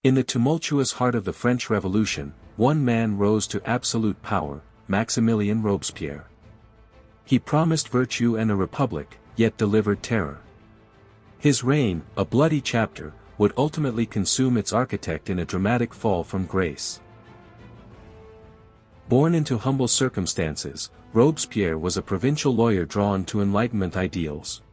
In the tumultuous heart of the French Revolution, one man rose to absolute power, Maximilien Robespierre. He promised virtue and a republic, yet delivered terror. His reign, a bloody chapter, would ultimately consume its architect in a dramatic fall from grace. Born into humble circumstances, Robespierre was a provincial lawyer drawn to Enlightenment ideals.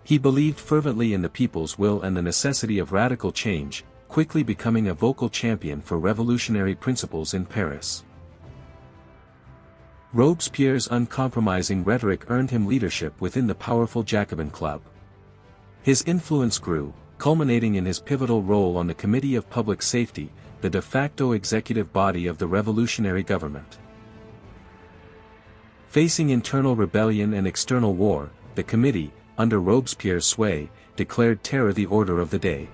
He believed fervently in the people's will and the necessity of radical change, quickly becoming a vocal champion for revolutionary principles in Paris. Robespierre's uncompromising rhetoric earned him leadership within the powerful Jacobin Club. His influence grew, culminating in his pivotal role on the Committee of Public Safety, the de facto executive body of the revolutionary government. Facing internal rebellion and external war, the committee, under Robespierre's sway, declared terror the order of the day.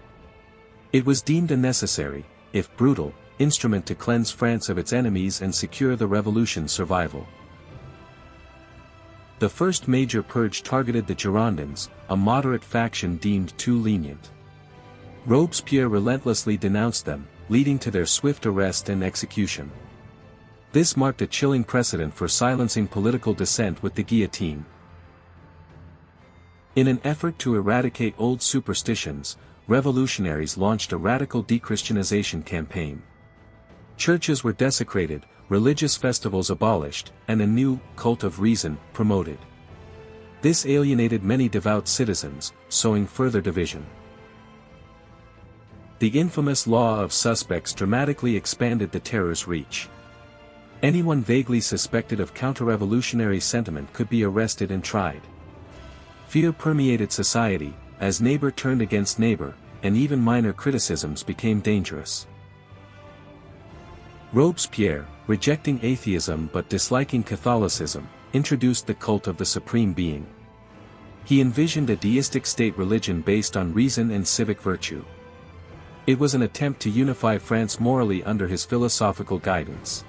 It was deemed a necessary, if brutal, instrument to cleanse France of its enemies and secure the revolution's survival. The first major purge targeted the Girondins, a moderate faction deemed too lenient. Robespierre relentlessly denounced them, leading to their swift arrest and execution. This marked a chilling precedent for silencing political dissent with the guillotine. In an effort to eradicate old superstitions, revolutionaries launched a radical dechristianization campaign. Churches were desecrated, religious festivals abolished, and a new cult of reason promoted. This alienated many devout citizens, sowing further division. The infamous law of suspects dramatically expanded the terror's reach. Anyone vaguely suspected of counter-revolutionary sentiment could be arrested and tried. Fear permeated society, as neighbor turned against neighbor, and even minor criticisms became dangerous. Robespierre, rejecting atheism but disliking Catholicism, introduced the cult of the Supreme Being. He envisioned a deistic state religion based on reason and civic virtue. It was an attempt to unify France morally under his philosophical guidance.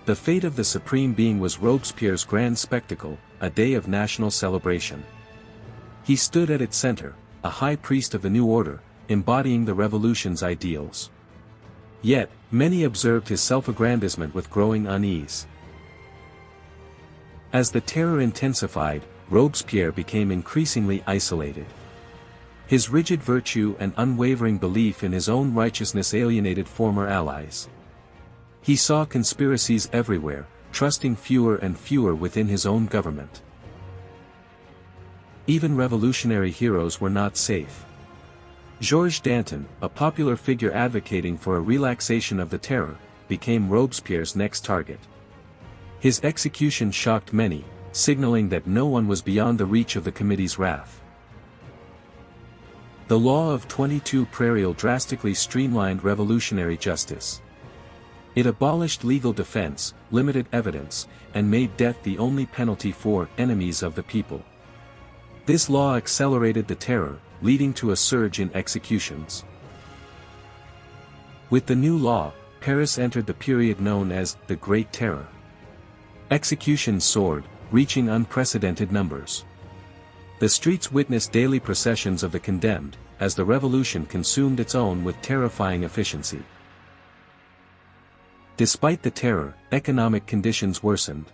The fate of the Supreme Being was Robespierre's grand spectacle, a day of national celebration. He stood at its center, a high priest of the new order, embodying the revolution's ideals. Yet, many observed his self-aggrandizement with growing unease. As the terror intensified, Robespierre became increasingly isolated. His rigid virtue and unwavering belief in his own righteousness alienated former allies. He saw conspiracies everywhere, trusting fewer and fewer within his own government. Even revolutionary heroes were not safe. Georges Danton, a popular figure advocating for a relaxation of the terror, became Robespierre's next target. His execution shocked many, signaling that no one was beyond the reach of the committee's wrath. The law of 22 Prairial drastically streamlined revolutionary justice. It abolished legal defense, limited evidence, and made death the only penalty for enemies of the people. This law accelerated the terror, leading to a surge in executions. With the new law, Paris entered the period known as the Great Terror. Executions soared, reaching unprecedented numbers. The streets witnessed daily processions of the condemned, as the revolution consumed its own with terrifying efficiency. Despite the terror, economic conditions worsened.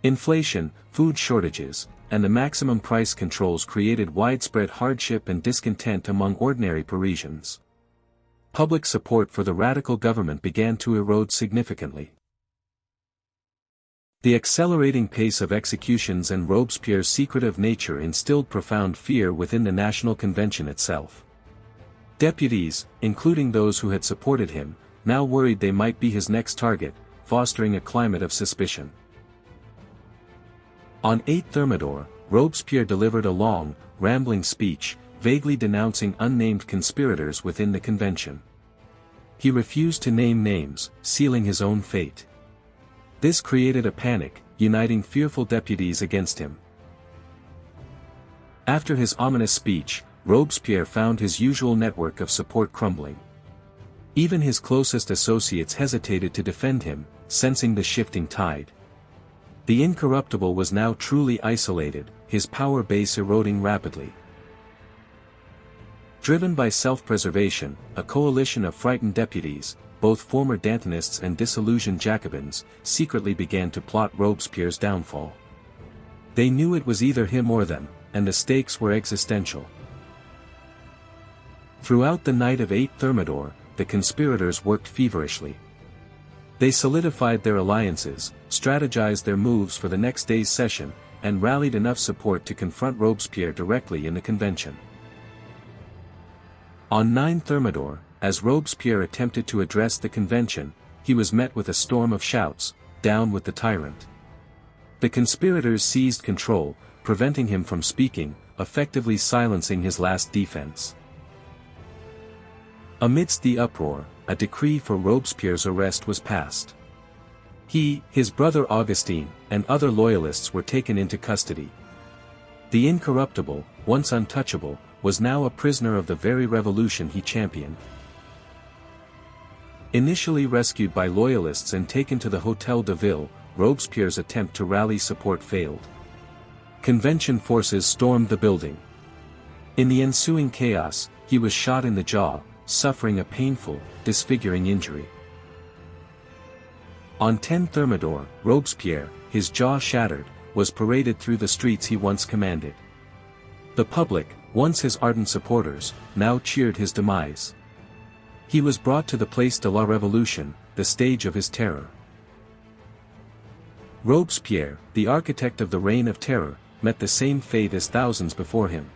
Inflation, food shortages, and the maximum price controls created widespread hardship and discontent among ordinary Parisians. Public support for the radical government began to erode significantly. The accelerating pace of executions and Robespierre's secretive nature instilled profound fear within the National Convention itself. Deputies, including those who had supported him, now worried they might be his next target, fostering a climate of suspicion. On 8 Thermidor, Robespierre delivered a long, rambling speech, vaguely denouncing unnamed conspirators within the convention. He refused to name names, sealing his own fate. This created a panic, uniting fearful deputies against him. After his ominous speech, Robespierre found his usual network of support crumbling. Even his closest associates hesitated to defend him, sensing the shifting tide. The Incorruptible was now truly isolated, his power base eroding rapidly. Driven by self-preservation, a coalition of frightened deputies, both former Dantonists and disillusioned Jacobins, secretly began to plot Robespierre's downfall. They knew it was either him or them, and the stakes were existential. Throughout the night of 8 Thermidor, the conspirators worked feverishly. They solidified their alliances, strategized their moves for the next day's session, and rallied enough support to confront Robespierre directly in the convention. On 9 Thermidor, as Robespierre attempted to address the convention, he was met with a storm of shouts, "Down with the tyrant!" The conspirators seized control, preventing him from speaking, effectively silencing his last defense. Amidst the uproar, a decree for Robespierre's arrest was passed. He, his brother Augustin, and other loyalists were taken into custody. The Incorruptible, once untouchable, was now a prisoner of the very revolution he championed. Initially rescued by loyalists and taken to the Hôtel de Ville, Robespierre's attempt to rally support failed. Convention forces stormed the building. In the ensuing chaos, he was shot in the jaw, suffering a painful, disfiguring injury. On 10 Thermidor, Robespierre, his jaw shattered, was paraded through the streets he once commanded. The public, once his ardent supporters, now cheered his demise. He was brought to the Place de la Révolution, the stage of his terror. Robespierre, the architect of the Reign of Terror, met the same fate as thousands before him.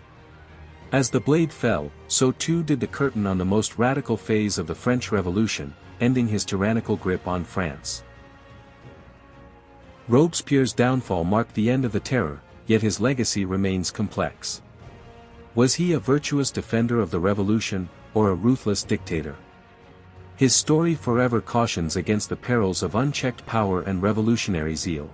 As the blade fell, so too did the curtain on the most radical phase of the French Revolution, ending his tyrannical grip on France. Robespierre's downfall marked the end of the terror, yet his legacy remains complex. Was he a virtuous defender of the revolution, or a ruthless dictator? His story forever cautions against the perils of unchecked power and revolutionary zeal.